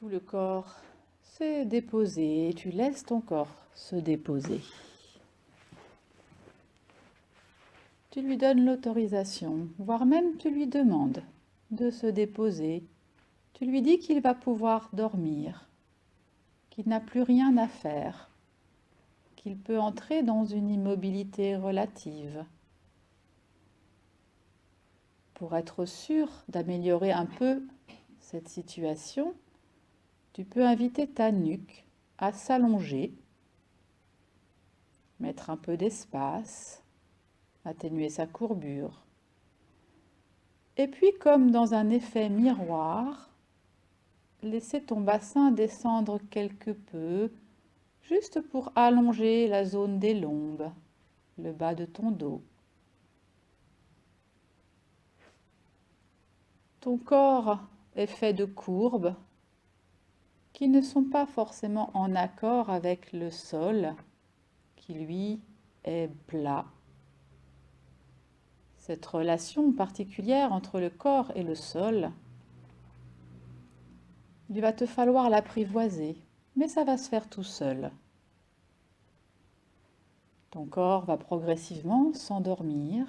Tout le corps s'est déposé et tu laisses ton corps se déposer. Tu lui donnes l'autorisation, voire même tu lui demandes de se déposer. Tu lui dis qu'il va pouvoir dormir, qu'il n'a plus rien à faire, qu'il peut entrer dans une immobilité relative. Pour être sûr d'améliorer un peu cette situation, tu peux inviter ta nuque à s'allonger, mettre un peu d'espace, atténuer sa courbure. Et puis, comme dans un effet miroir, laisser ton bassin descendre quelque peu, juste pour allonger la zone des lombes, le bas de ton dos. Ton corps est fait de courbes qui ne sont pas forcément en accord avec le sol, qui lui est plat. Cette relation particulière entre le corps et le sol, il va te falloir l'apprivoiser, mais ça va se faire tout seul. Ton corps va progressivement s'endormir,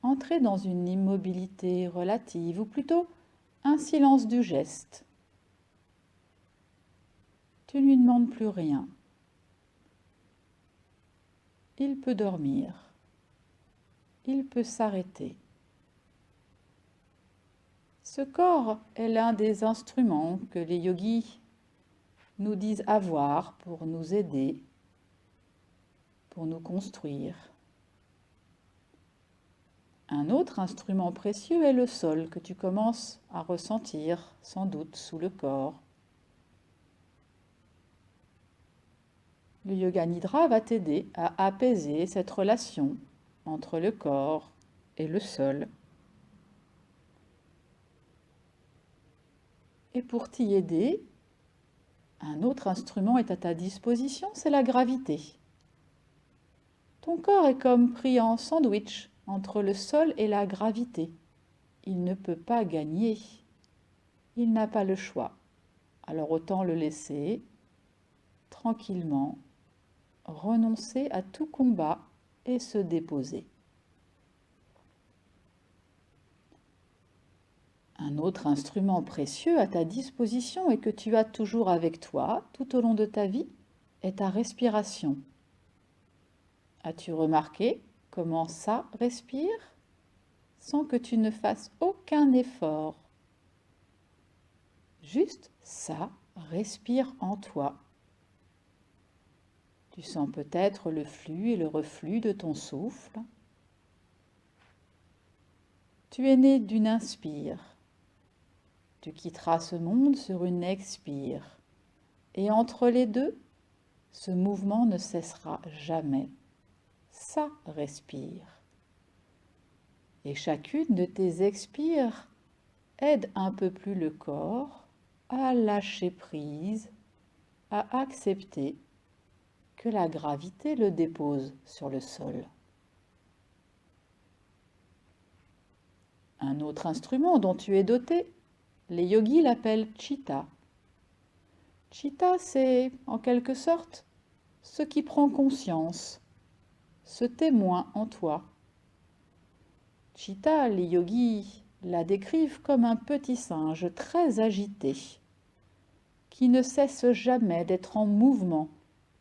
entrer dans une immobilité relative, ou plutôt un silence du geste. Tu ne lui demandes plus rien. Il peut dormir. Il peut s'arrêter. Ce corps est l'un des instruments que les yogis nous disent avoir pour nous aider, pour nous construire. Un autre instrument précieux est le sol que tu commences à ressentir sans doute sous le corps. Le Yoga Nidra va t'aider à apaiser cette relation entre le corps et le sol. Et pour t'y aider, un autre instrument est à ta disposition, c'est la gravité. Ton corps est comme pris en sandwich entre le sol et la gravité. Il ne peut pas gagner. Il n'a pas le choix. Alors autant le laisser tranquillement, renoncer à tout combat et se déposer. Un autre instrument précieux à ta disposition et que tu as toujours avec toi tout au long de ta vie est ta respiration. As-tu remarqué comment ça respire sans que tu ne fasses aucun effort? Juste ça respire en toi. Tu sens peut-être le flux et le reflux de ton souffle. Tu es né d'une inspire. Tu quitteras ce monde sur une expire. Et entre les deux, ce mouvement ne cessera jamais. Ça respire. Et chacune de tes expires aide un peu plus le corps à lâcher prise, à accepter que la gravité le dépose sur le sol. Un autre instrument dont tu es doté, les yogis l'appellent Chitta. Chitta, c'est en quelque sorte ce qui prend conscience, ce témoin en toi. Chitta, les yogis la décrivent comme un petit singe très agité, qui ne cesse jamais d'être en mouvement,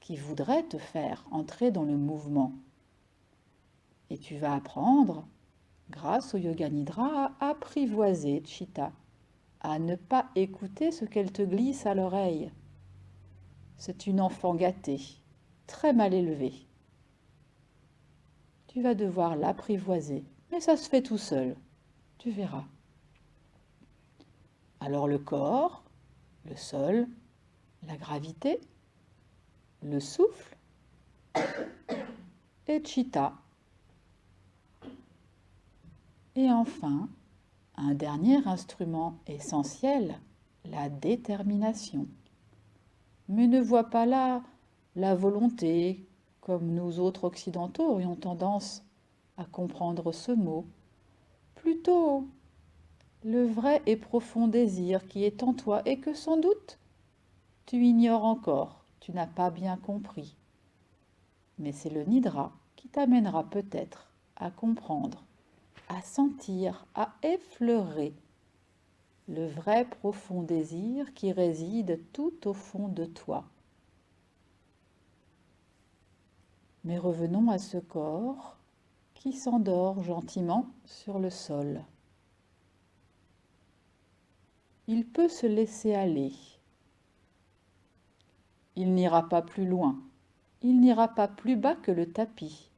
qui voudrait te faire entrer dans le mouvement. Et tu vas apprendre, grâce au Yoga Nidra, à apprivoiser Chitta, à ne pas écouter ce qu'elle te glisse à l'oreille. C'est une enfant gâtée, très mal élevée. Tu vas devoir l'apprivoiser, mais ça se fait tout seul, tu verras. Alors le corps, le sol, la gravité, le souffle et Chitta. Et enfin, un dernier instrument essentiel, la détermination. Mais ne vois pas là la volonté, comme nous autres occidentaux aurions tendance à comprendre ce mot. Plutôt le vrai et profond désir qui est en toi et que sans doute Tu ignores encore, tu n'as pas bien compris. Mais c'est le nidra qui t'amènera peut-être à comprendre, à sentir, à effleurer le vrai profond désir qui réside tout au fond de toi. Mais revenons à ce corps qui s'endort gentiment sur le sol. Il peut se laisser aller. Il n'ira pas plus loin. Il n'ira pas plus bas que le tapis.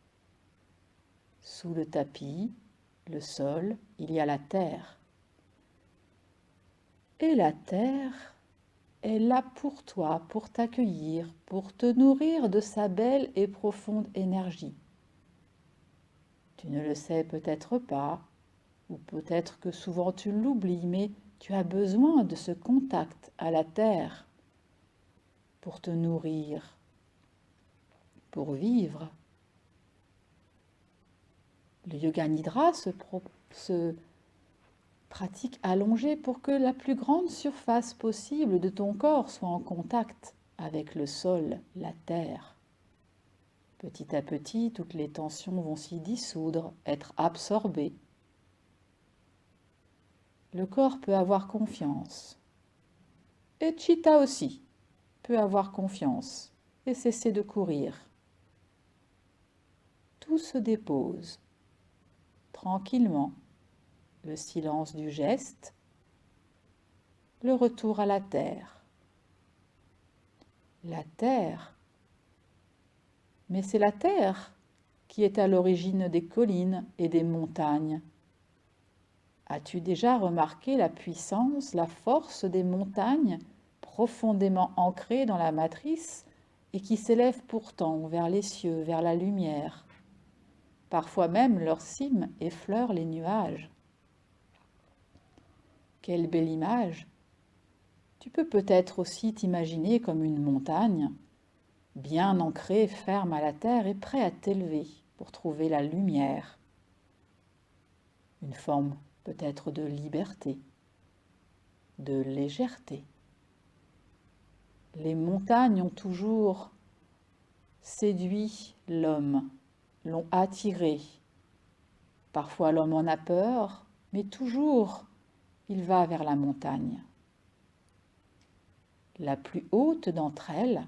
Sous le tapis, le sol, il y a la terre. Et la terre est là pour toi, pour t'accueillir, pour te nourrir de sa belle et profonde énergie. Tu ne le sais peut-être pas, ou peut-être que souvent tu l'oublies, mais tu as besoin de ce contact à la terre pour te nourrir, pour vivre. Le yoga nidra se pratique allongé pour que la plus grande surface possible de ton corps soit en contact avec le sol, la terre. Petit à petit, toutes les tensions vont s'y dissoudre, être absorbées. Le corps peut avoir confiance. Et Chitta aussi peut avoir confiance et cesser de courir. Tout se dépose tranquillement. Le silence du geste, le retour à la terre. La terre, mais c'est la terre qui est à l'origine des collines et des montagnes. As-tu déjà remarqué la puissance, la force des montagnes profondément ancrées dans la matrice et qui s'élèvent pourtant vers les cieux, vers la lumière? Parfois même leur cime effleure les nuages. Quelle belle image! Tu peux peut-être aussi t'imaginer comme une montagne, bien ancrée, ferme à la terre et prêt à t'élever pour trouver la lumière. Une forme peut-être de liberté, de légèreté. Les montagnes ont toujours séduit l'homme, l'ont attiré. Parfois l'homme en a peur, mais toujours il va vers la montagne. La plus haute d'entre elles,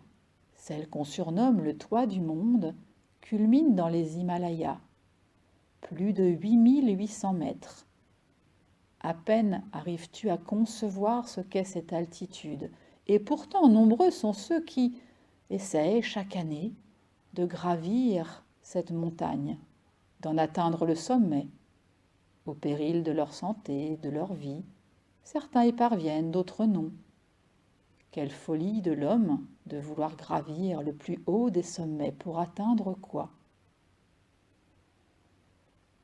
celle qu'on surnomme le toit du monde, culmine dans les Himalayas, plus de 8800 mètres. À peine arrives-tu à concevoir ce qu'est cette altitude, et pourtant nombreux sont ceux qui essayent chaque année de gravir cette montagne, d'en atteindre le sommet, au péril de leur santé, de leur vie. Certains y parviennent, d'autres non. Quelle folie de l'homme de vouloir gravir le plus haut des sommets pour atteindre quoi?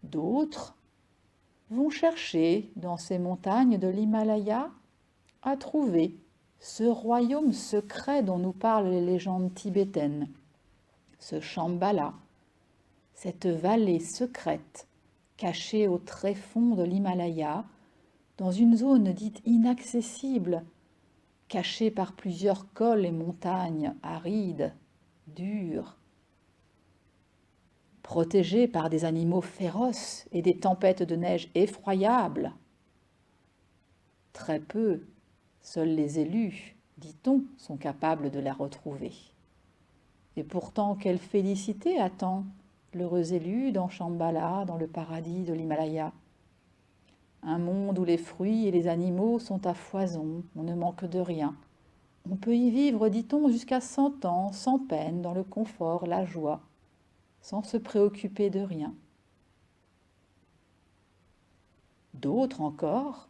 D'autres vont chercher dans ces montagnes de l'Himalaya à trouver ce royaume secret dont nous parlent les légendes tibétaines, ce Shambhala, cette vallée secrète cachée au tréfonds de l'Himalaya, dans une zone dite inaccessible, cachée par plusieurs cols et montagnes arides, dures, protégée par des animaux féroces et des tempêtes de neige effroyables. Très peu, seuls les élus, dit-on, sont capables de la retrouver. Et pourtant, quelle félicité attend l'heureux élu dans Shambhala, dans le paradis de l'Himalaya. Un monde où les fruits et les animaux sont à foison, on ne manque de rien. On peut y vivre, dit-on, jusqu'à 100 ans, sans peine, dans le confort, la joie, sans se préoccuper de rien. D'autres encore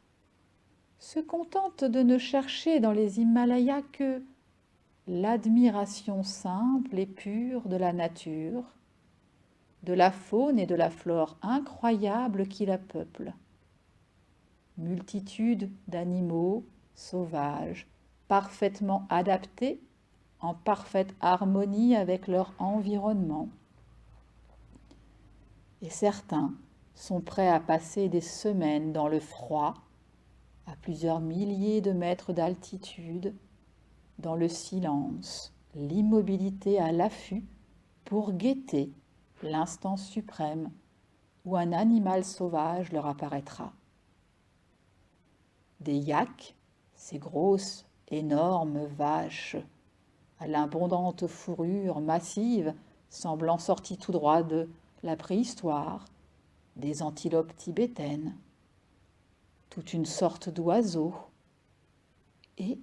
se contentent de ne chercher dans les Himalayas que l'admiration simple et pure de la nature, de la faune et de la flore incroyables qui la peuplent. Multitude d'animaux sauvages, parfaitement adaptés, en parfaite harmonie avec leur environnement. Et certains sont prêts à passer des semaines dans le froid, à plusieurs milliers de mètres d'altitude, dans le silence, l'immobilité à l'affût pour guetter l'instant suprême où un animal sauvage leur apparaîtra. Des yaks, ces grosses, énormes vaches, à l'abondante fourrure massive, semblant sortie tout droit de la préhistoire, des antilopes tibétaines, toute une sorte d'oiseaux, et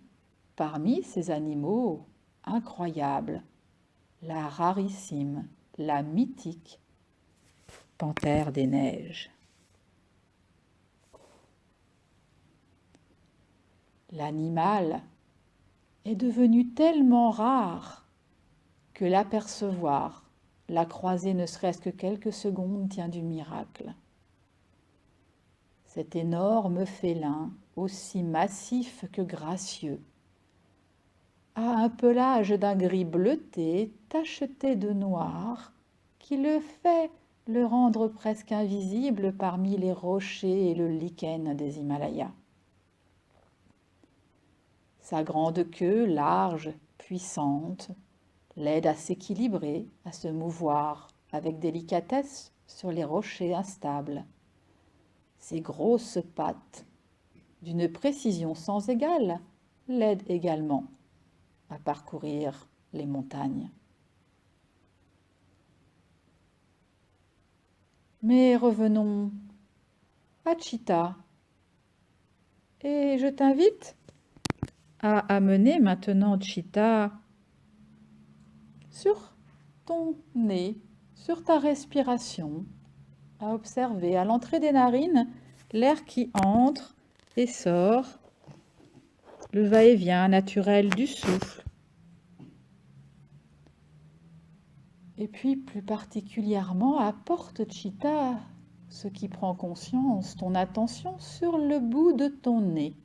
parmi ces animaux incroyables, la rarissime, la mythique panthère des neiges. L'animal est devenu tellement rare que l'apercevoir, la croiser ne serait-ce que quelques secondes tient du miracle. Cet énorme félin, aussi massif que gracieux, a un pelage d'un gris bleuté tacheté de noir qui le fait le rendre presque invisible parmi les rochers et le lichen des Himalayas. Sa grande queue, large, puissante, l'aide à s'équilibrer, à se mouvoir avec délicatesse sur les rochers instables. Ses grosses pattes, d'une précision sans égale, l'aident également à parcourir les montagnes. Mais revenons à Chita, et je t'invite à amener maintenant Chita sur ton nez, sur ta respiration, à observer à l'entrée des narines l'air qui entre et sort, le va-et-vient naturel du souffle. Et puis plus particulièrement, apporte Chita, ce qui prend conscience, ton attention sur le bout de ton nez.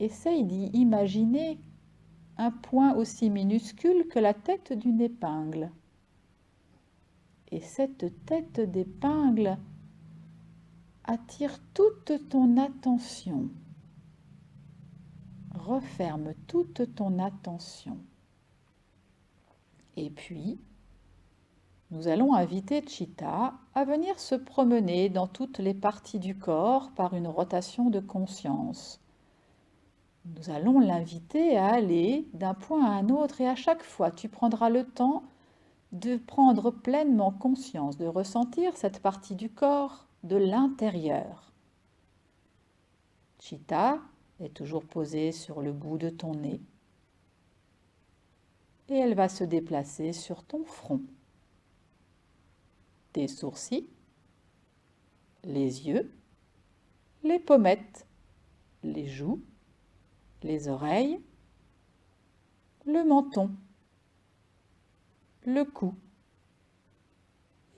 Essaye d'y imaginer un point aussi minuscule que la tête d'une épingle. Et cette tête d'épingle attire toute ton attention. Referme toute ton attention. Et puis, nous allons inviter Chita à venir se promener dans toutes les parties du corps par une rotation de conscience. Nous allons l'inviter à aller d'un point à un autre et à chaque fois, tu prendras le temps de prendre pleinement conscience, de ressentir cette partie du corps de l'intérieur. Chita est toujours posée sur le bout de ton nez et elle va se déplacer sur ton front, tes sourcils, les yeux, les pommettes, les joues, les oreilles, le menton, le cou.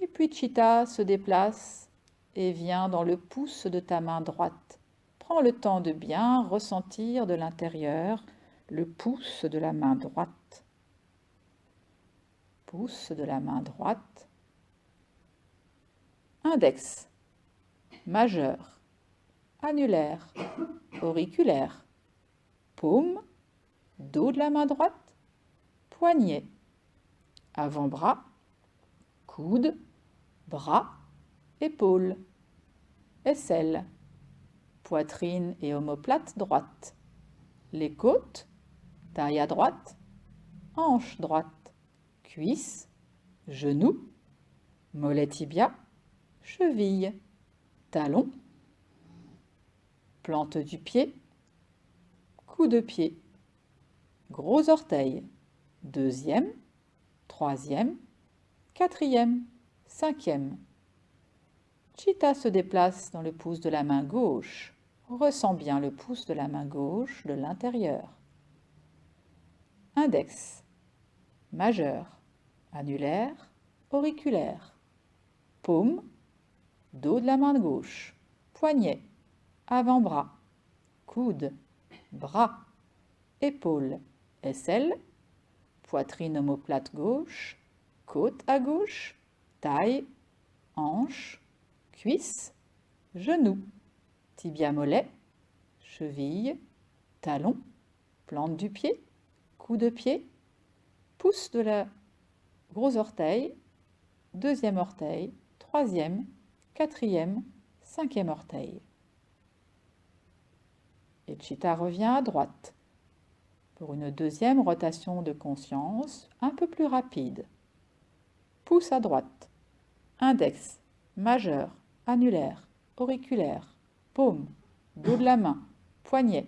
Et puis Chita se déplace et vient dans le pouce de ta main droite. Prends le temps de bien ressentir de l'intérieur le pouce de la main droite. Pouce de la main droite. Index, majeur, annulaire, auriculaire, paume, dos de la main droite, poignet, avant-bras, coude, bras, épaules, aisselle, poitrine et omoplate droite, les côtes, taille à droite, hanche droite, cuisse, genou, mollet tibia, cheville, talon, plante du pied, coup de pied, gros orteil, deuxième, troisième, quatrième, cinquième. Chita se déplace dans le pouce de la main gauche. Ressens bien le pouce de la main gauche de l'intérieur. Index, majeur, annulaire, auriculaire, paume, dos de la main gauche, poignet, avant-bras, coude, bras, épaule, aisselle, poitrine omoplate gauche, côte à gauche, taille, hanche, cuisse, genou, tibia mollet, cheville, talon, plante du pied, coup de pied, pouce de la gros orteil, deuxième orteil, troisième, quatrième, cinquième orteil. Et Chitta revient à droite pour une deuxième rotation de conscience un peu plus rapide. Pouce à droite, index, majeur, annulaire, auriculaire, paume, dos de la main, poignet,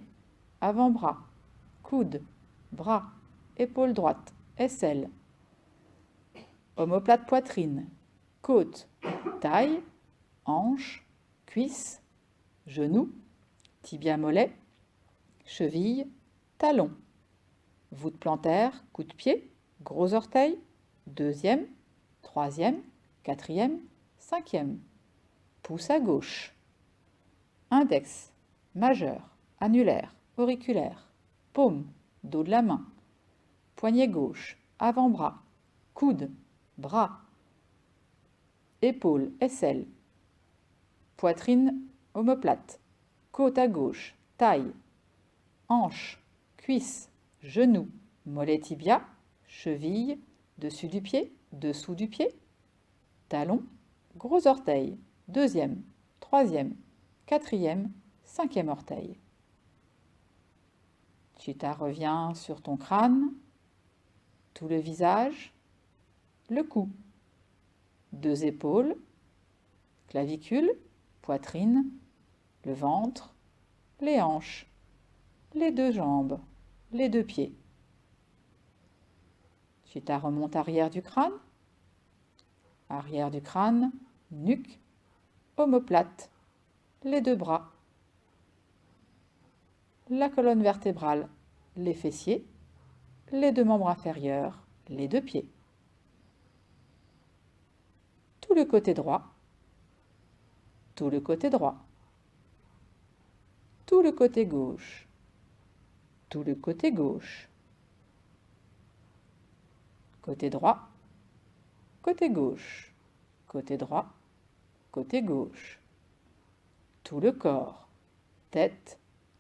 avant-bras, coude, bras, épaule droite, aisselle, omoplate poitrine, côte, taille, hanche, cuisse, genou, tibia mollet, cheville, talon, voûte plantaire, coup de pied, gros orteil, deuxième, troisième, quatrième, cinquième, pouce à gauche, index, majeur, annulaire, auriculaire, paume, dos de la main, poignet gauche, avant-bras, coude, bras, épaule, aisselle, poitrine omoplate, côte à gauche, taille, hanche, cuisse, genou, mollet tibia, cheville, dessus du pied, dessous du pied, talon, gros orteil, deuxième, troisième, quatrième, cinquième orteil. Chitta revient sur ton crâne, tout le visage, le cou, deux épaules, clavicule, poitrine, le ventre, les hanches, les deux jambes, les deux pieds. Chitta remonte arrière du crâne, nuque, omoplate, les deux bras, la colonne vertébrale, les fessiers, les deux membres inférieurs, les deux pieds. Tout le côté droit, tout le côté droit, tout le côté gauche, tout le côté gauche, côté droit, côté gauche, côté droit, côté gauche, tout le corps, tête,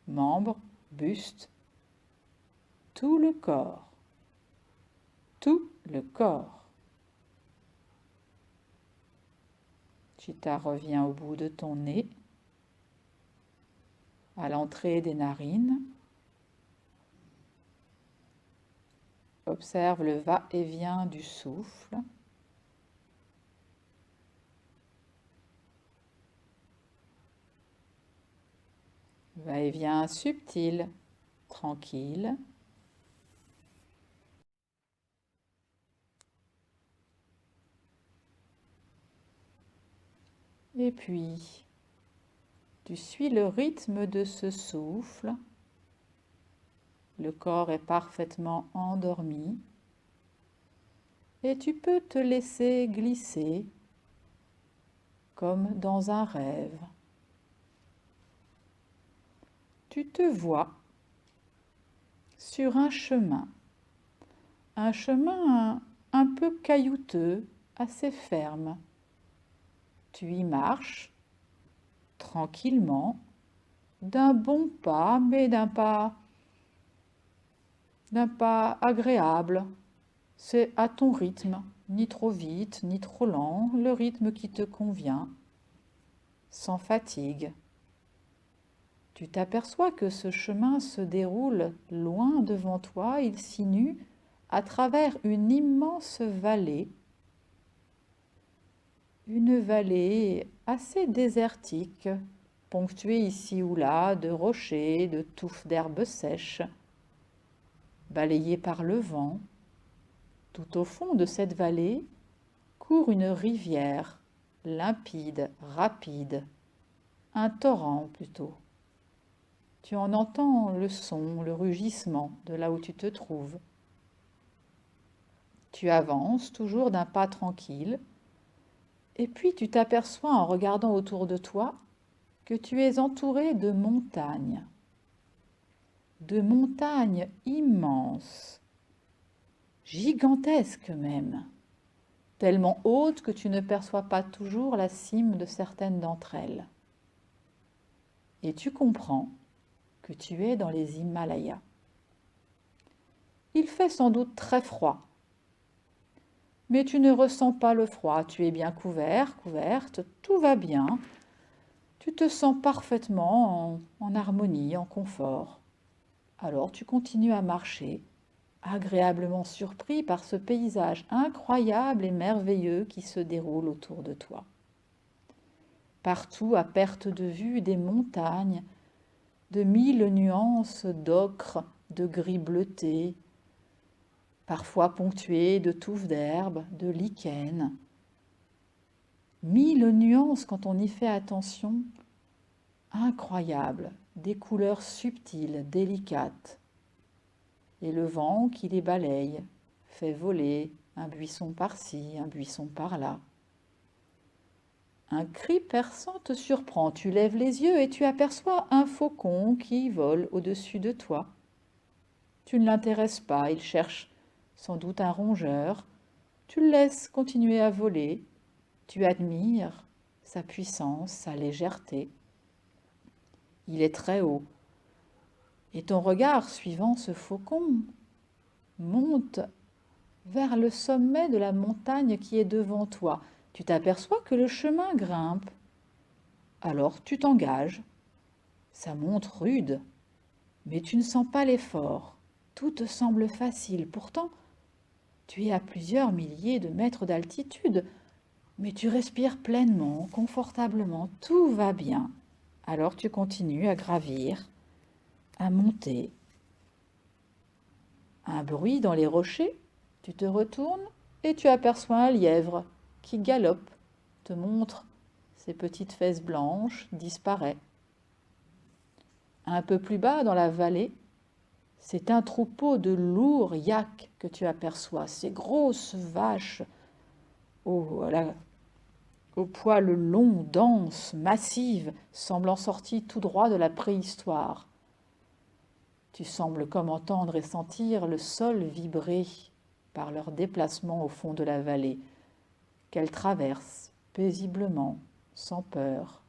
membres, buste, tout le corps, tout le corps. Chitta revient au bout de ton nez, à l'entrée des narines. Observe le va-et-vient du souffle. Va-et-vient subtil, tranquille. Et puis, tu suis le rythme de ce souffle. Le corps est parfaitement endormi. Et tu peux te laisser glisser comme dans un rêve. Tu te vois sur un chemin un peu caillouteux, assez ferme. Tu y marches tranquillement, d'un bon pas, mais d'un pas agréable. C'est à ton rythme, ni trop vite, ni trop lent, le rythme qui te convient, sans fatigue. Tu t'aperçois que ce chemin se déroule loin devant toi, il sinue à travers une immense vallée, une vallée assez désertique, ponctuée ici ou là de rochers, de touffes d'herbes sèches, balayée par le vent. Tout au fond de cette vallée court une rivière, limpide, rapide, un torrent plutôt. Tu en entends le son, le rugissement de là où tu te trouves. Tu avances toujours d'un pas tranquille, et puis tu t'aperçois en regardant autour de toi que tu es entouré de montagnes immenses, gigantesques même, tellement hautes que tu ne perçois pas toujours la cime de certaines d'entre elles. Et tu comprends que tu es dans les Himalayas. Il fait sans doute très froid, mais tu ne ressens pas le froid, tu es bien couvert, couverte, tout va bien, tu te sens parfaitement en harmonie, en confort. Alors tu continues à marcher, agréablement surpris par ce paysage incroyable et merveilleux qui se déroule autour de toi. Partout, à perte de vue, des montagnes, de 1000 nuances d'ocre, de gris bleuté, parfois ponctuées de touffes d'herbe, de lichens. 1000 nuances quand on y fait attention, incroyables, des couleurs subtiles, délicates. Et le vent qui les balaye, fait voler un buisson par-ci, un buisson par-là. Un cri perçant te surprend, tu lèves les yeux et tu aperçois un faucon qui vole au-dessus de toi. Tu ne l'intéresses pas, il cherche sans doute un rongeur. Tu le laisses continuer à voler, tu admires sa puissance, sa légèreté. Il est très haut, et ton regard, suivant ce faucon, monte vers le sommet de la montagne qui est devant toi. Tu t'aperçois que le chemin grimpe. Alors tu t'engages. Ça monte rude, mais tu ne sens pas l'effort. Tout te semble facile. Pourtant, tu es à plusieurs milliers de mètres d'altitude, mais tu respires pleinement, confortablement. Tout va bien. Alors tu continues à gravir, à monter. Un bruit dans les rochers, tu te retournes et tu aperçois un lièvre qui galope, te montre ses petites fesses blanches, disparaît. Un peu plus bas dans la vallée, c'est un troupeau de lourds yaks que tu aperçois, ces grosses vaches au poil long, dense, massive, semblant sorties tout droit de la préhistoire. Tu sembles comme entendre et sentir le sol vibrer par leur déplacement au fond de la vallée, qu'elles traversent paisiblement, sans peur.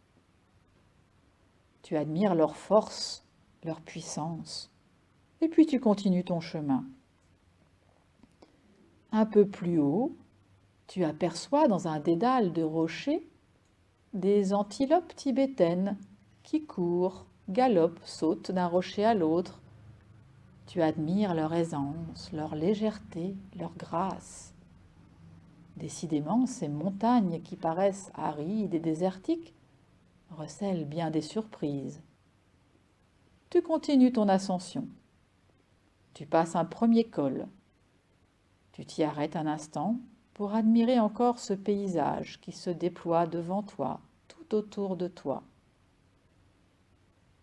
Tu admires leur force, leur puissance, et puis tu continues ton chemin. Un peu plus haut, tu aperçois dans un dédale de rochers des antilopes tibétaines qui courent, galopent, sautent d'un rocher à l'autre. Tu admires leur aisance, leur légèreté, leur grâce. Décidément, ces montagnes qui paraissent arides et désertiques recèlent bien des surprises. Tu continues ton ascension. Tu passes un premier col. Tu t'y arrêtes un instant pour admirer encore ce paysage qui se déploie devant toi, tout autour de toi.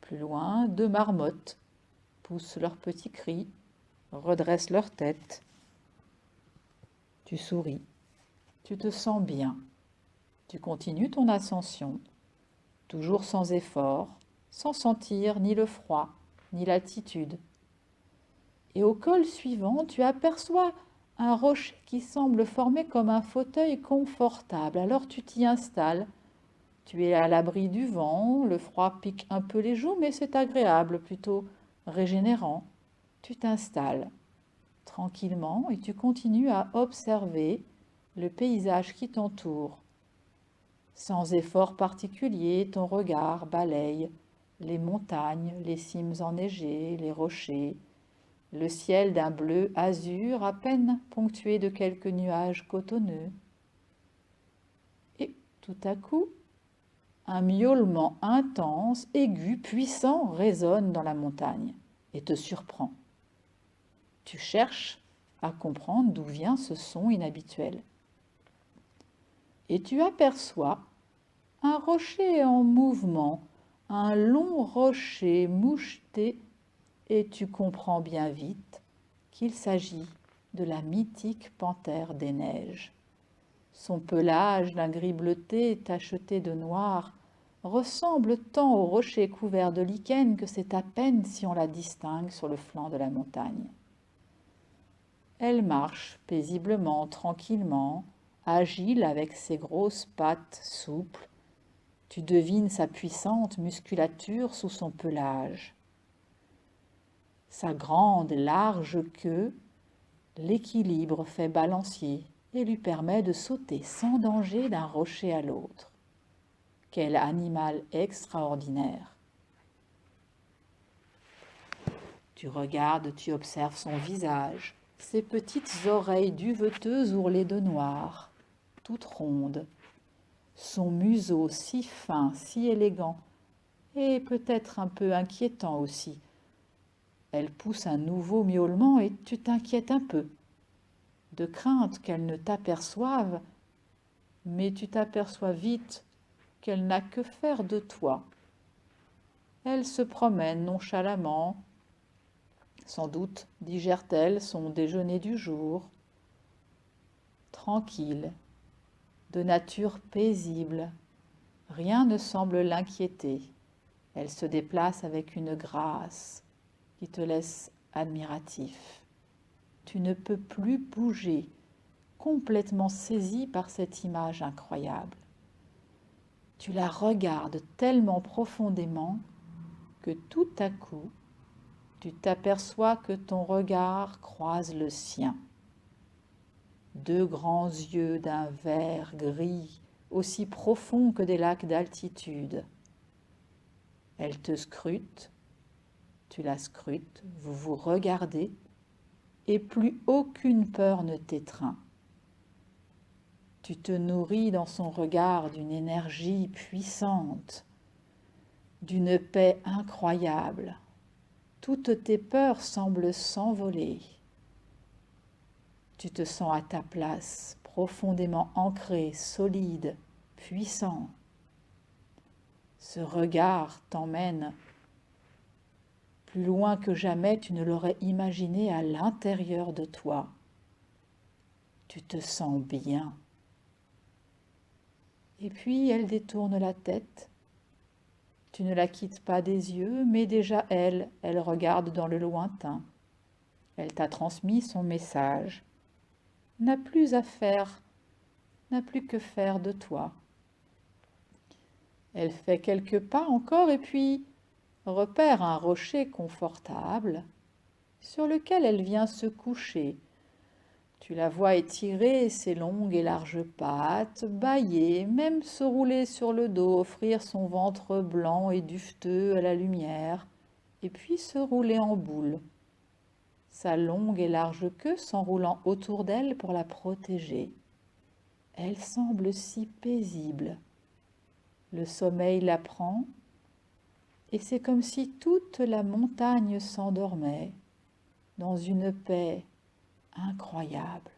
Plus loin, 2 marmottes poussent leurs petits cris, redressent leur tête. Tu souris, tu te sens bien. Tu continues ton ascension, toujours sans effort, sans sentir ni le froid, ni l'altitude. Et au col suivant, tu aperçois un rocher qui semble formé comme un fauteuil confortable. Alors tu t'y installes. Tu es à l'abri du vent, le froid pique un peu les joues, mais c'est agréable, plutôt régénérant. Tu t'installes tranquillement et tu continues à observer le paysage qui t'entoure. Sans effort particulier, ton regard balaye les montagnes, les cimes enneigées, les rochers, le ciel d'un bleu azur à peine ponctué de quelques nuages cotonneux. Et tout à coup, un miaulement intense, aigu, puissant résonne dans la montagne et te surprend. Tu cherches à comprendre d'où vient ce son inhabituel. Et tu aperçois un rocher en mouvement, un long rocher moucheté, et tu comprends bien vite qu'il s'agit de la mythique panthère des neiges. Son pelage d'un gris bleuté tacheté de noir ressemble tant au rocher couvert de lichen que c'est à peine si on la distingue sur le flanc de la montagne. Elle marche paisiblement, tranquillement, agile avec ses grosses pattes souples. Tu devines sa puissante musculature sous son pelage. Sa grande, large queue L'équilibre fait balancier et lui permet de sauter sans danger d'un rocher à l'autre. Quel animal extraordinaire! Tu regardes, tu observes son visage, ses petites oreilles duveteuses ourlées de noir, toutes rondes, son museau si fin, si élégant, et peut-être un peu inquiétant aussi. Elle pousse un nouveau miaulement et tu t'inquiètes un peu, de crainte qu'elle ne t'aperçoive, mais tu t'aperçois vite qu'elle n'a que faire de toi. Elle se promène nonchalamment, sans doute digère-t-elle son déjeuner du jour, tranquille, de nature paisible. Rien ne semble l'inquiéter. Elle se déplace avec une grâce qui te laisse admiratif. Tu ne peux plus bouger, complètement saisi par cette image incroyable. Tu la regardes tellement profondément que tout à coup, tu t'aperçois que ton regard croise le sien. Deux grands yeux d'un vert gris, aussi profonds que des lacs d'altitude. Elle te scrute, tu la scrutes, vous vous regardez, et plus aucune peur ne t'étreint. Tu te nourris dans son regard d'une énergie puissante, d'une paix incroyable. Toutes tes peurs semblent s'envoler. Tu te sens à ta place, profondément ancré, solide, puissant. Ce regard t'emmène plus loin que jamais tu ne l'aurais imaginé à l'intérieur de toi. Tu te sens bien. Et puis elle détourne la tête. Tu ne la quittes pas des yeux, mais déjà elle regarde dans le lointain. Elle t'a transmis son message. N'a plus que faire de toi. Elle fait quelques pas encore et puis repère un rocher confortable sur lequel elle vient se coucher. Tu la vois étirer ses longues et larges pattes, bâiller, même se rouler sur le dos, offrir son ventre blanc et duveteux à la lumière, et puis se rouler en boule, sa longue et large queue s'enroulant autour d'elle pour la protéger. Elle semble si paisible. Le sommeil la prend, et c'est comme si toute la montagne s'endormait dans une paix incroyable.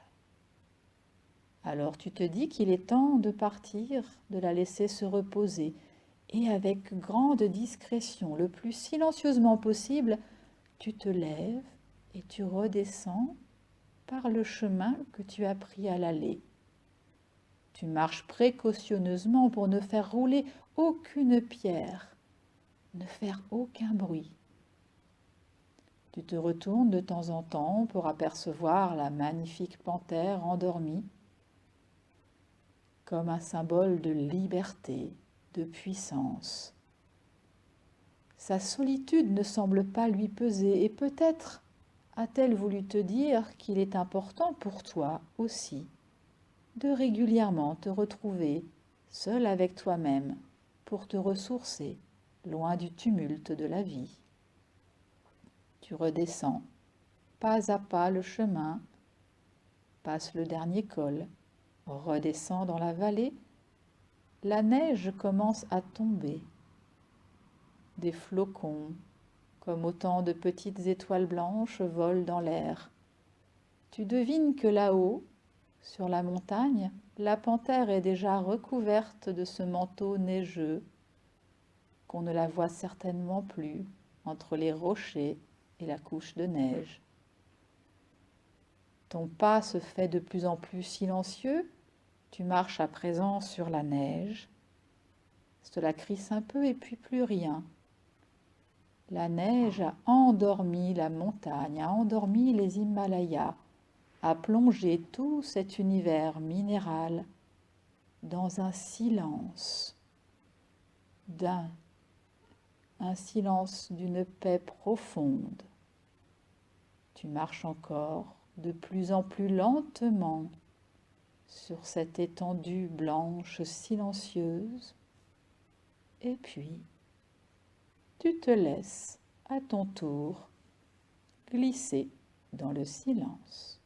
Alors tu te dis qu'il est temps de partir, de la laisser se reposer, et avec grande discrétion, le plus silencieusement possible, tu te lèves et tu redescends par le chemin que tu as pris à l'aller. Tu marches précautionneusement pour ne faire rouler aucune pierre, ne faire aucun bruit. Tu te retournes de temps en temps pour apercevoir la magnifique panthère endormie, comme un symbole de liberté, de puissance. Sa solitude ne semble pas lui peser et peut-être a-t-elle voulu te dire qu'il est important pour toi aussi de régulièrement te retrouver seul avec toi-même pour te ressourcer, loin du tumulte de la vie. Tu redescends, pas à pas le chemin, passe le dernier col, redescends dans la vallée, la neige commence à tomber. Des flocons, comme autant de petites étoiles blanches, volent dans l'air. Tu devines que là-haut, sur la montagne, la panthère est déjà recouverte de ce manteau neigeux, qu'on ne la voit certainement plus entre les rochers et la couche de neige. Ton pas se fait de plus en plus silencieux, tu marches à présent sur la neige. Cela crisse un peu et puis plus rien. La neige a endormi la montagne, a endormi les Himalayas, a plongé tout cet univers minéral dans un silence, un silence d'une paix profonde. Tu marches encore de plus en plus lentement sur cette étendue blanche silencieuse, et puis tu te laisses à ton tour glisser dans le silence.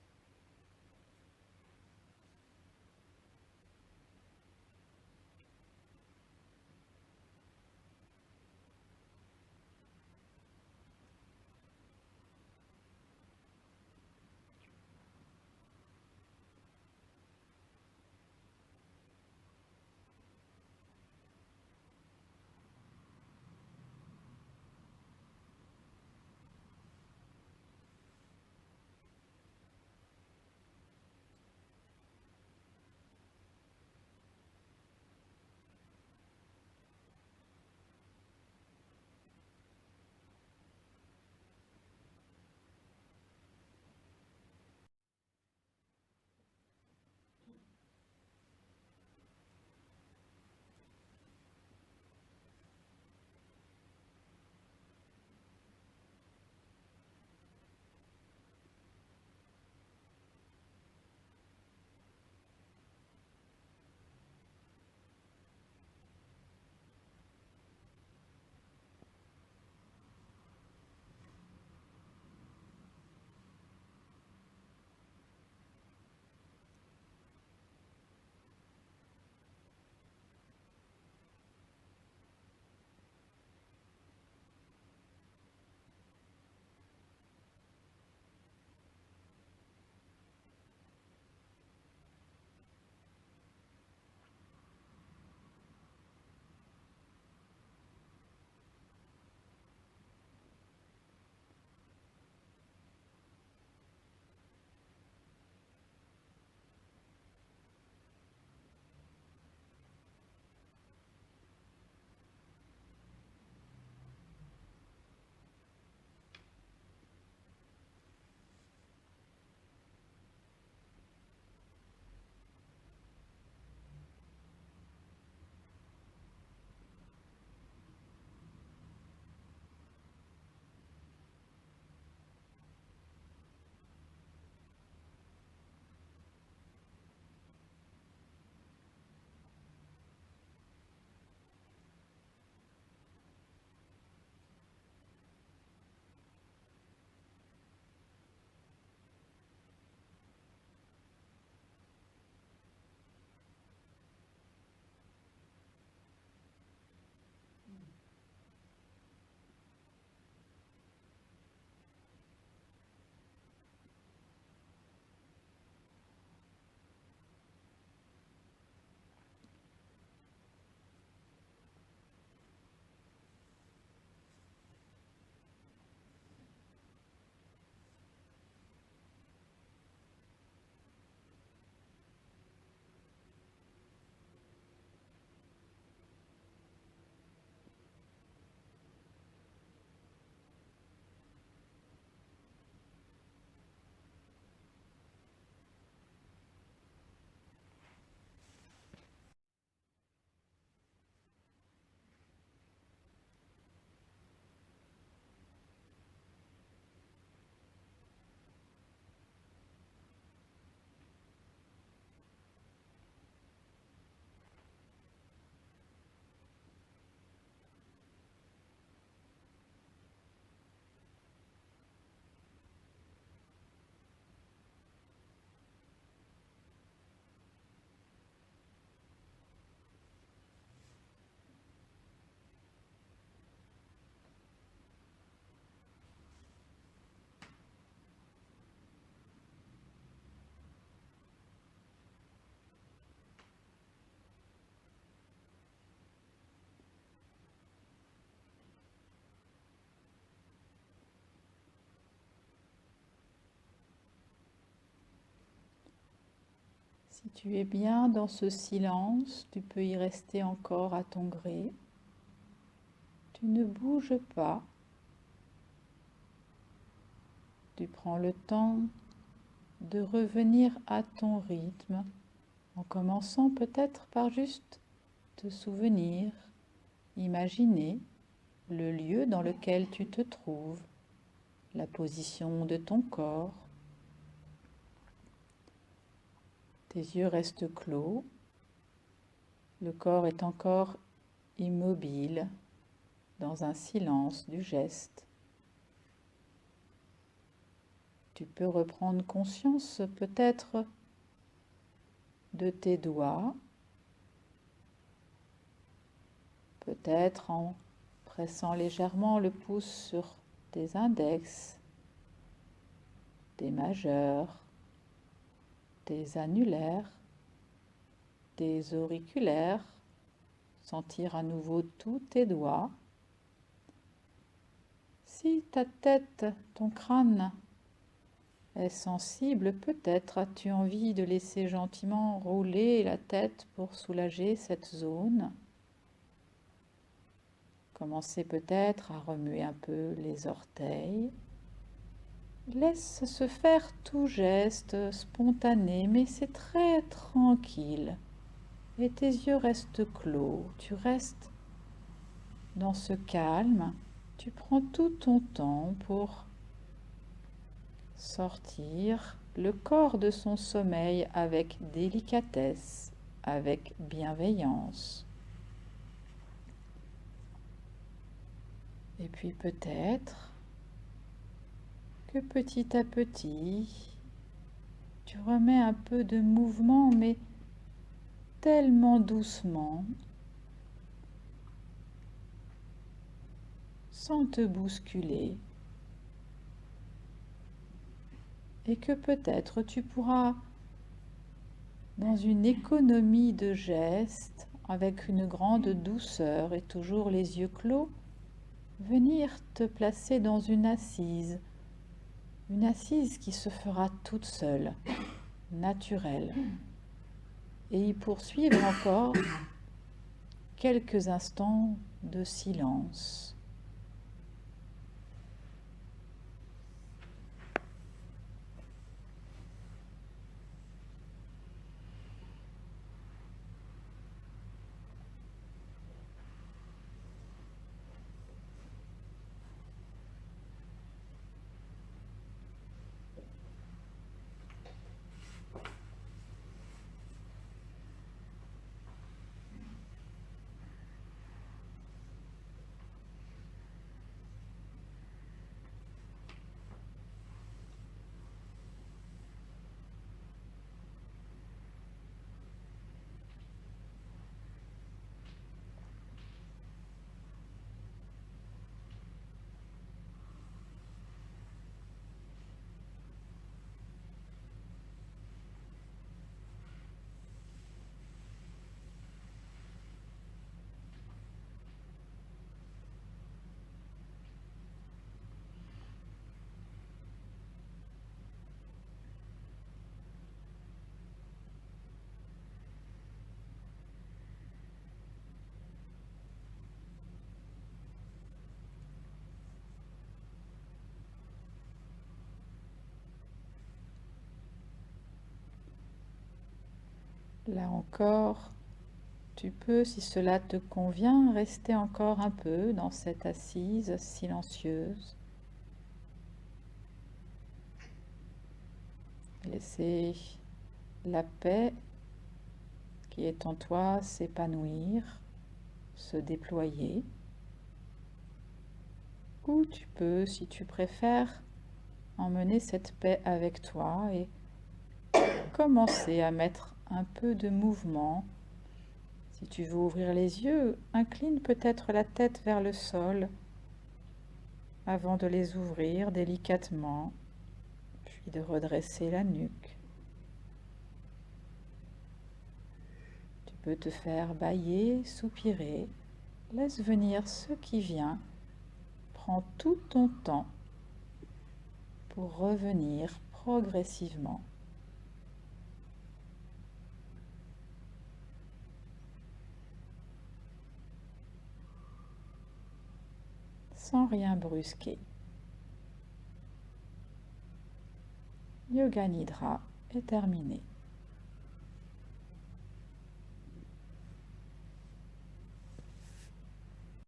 Si tu es bien dans ce silence, tu peux y rester encore à ton gré. Tu ne bouges pas. Tu prends le temps de revenir à ton rythme, en commençant peut-être par juste te souvenir, imaginer le lieu dans lequel tu te trouves, la position de ton corps, Tes yeux restent clos, le corps est encore immobile dans un silence du geste. Tu peux reprendre conscience peut-être de tes doigts, peut-être en pressant légèrement le pouce sur tes index, tes majeurs, tes annulaires, tes auriculaires, sentir à nouveau tous tes doigts. Si ta tête, ton crâne est sensible, peut-être as-tu envie de laisser gentiment rouler la tête pour soulager cette zone. Commencez peut-être à remuer un peu les orteils. Laisse se faire tout geste spontané, mais c'est très tranquille. Et tes yeux restent clos, tu restes dans ce calme. Tu prends tout ton temps pour sortir le corps de son sommeil avec délicatesse, avec bienveillance. Et puis peut-être que petit à petit, tu remets un peu de mouvement, mais tellement doucement, sans te bousculer, et que peut-être tu pourras, dans une économie de gestes, avec une grande douceur et toujours les yeux clos, venir te placer dans une assise qui se fera toute seule, naturelle, et y poursuivre encore quelques instants de silence. Là encore, tu peux, si cela te convient, rester encore un peu dans cette assise silencieuse. Laisser la paix qui est en toi s'épanouir, se déployer. Ou tu peux, si tu préfères, emmener cette paix avec toi et commencer à mettre un peu de mouvement. Si tu veux ouvrir les yeux, incline peut-être la tête vers le sol avant de les ouvrir délicatement, puis de redresser la nuque. Tu peux te faire bâiller, soupirer. Laisse venir ce qui vient. Prends tout ton temps pour revenir progressivement. Sans rien brusquer. Yoga Nidra est terminé.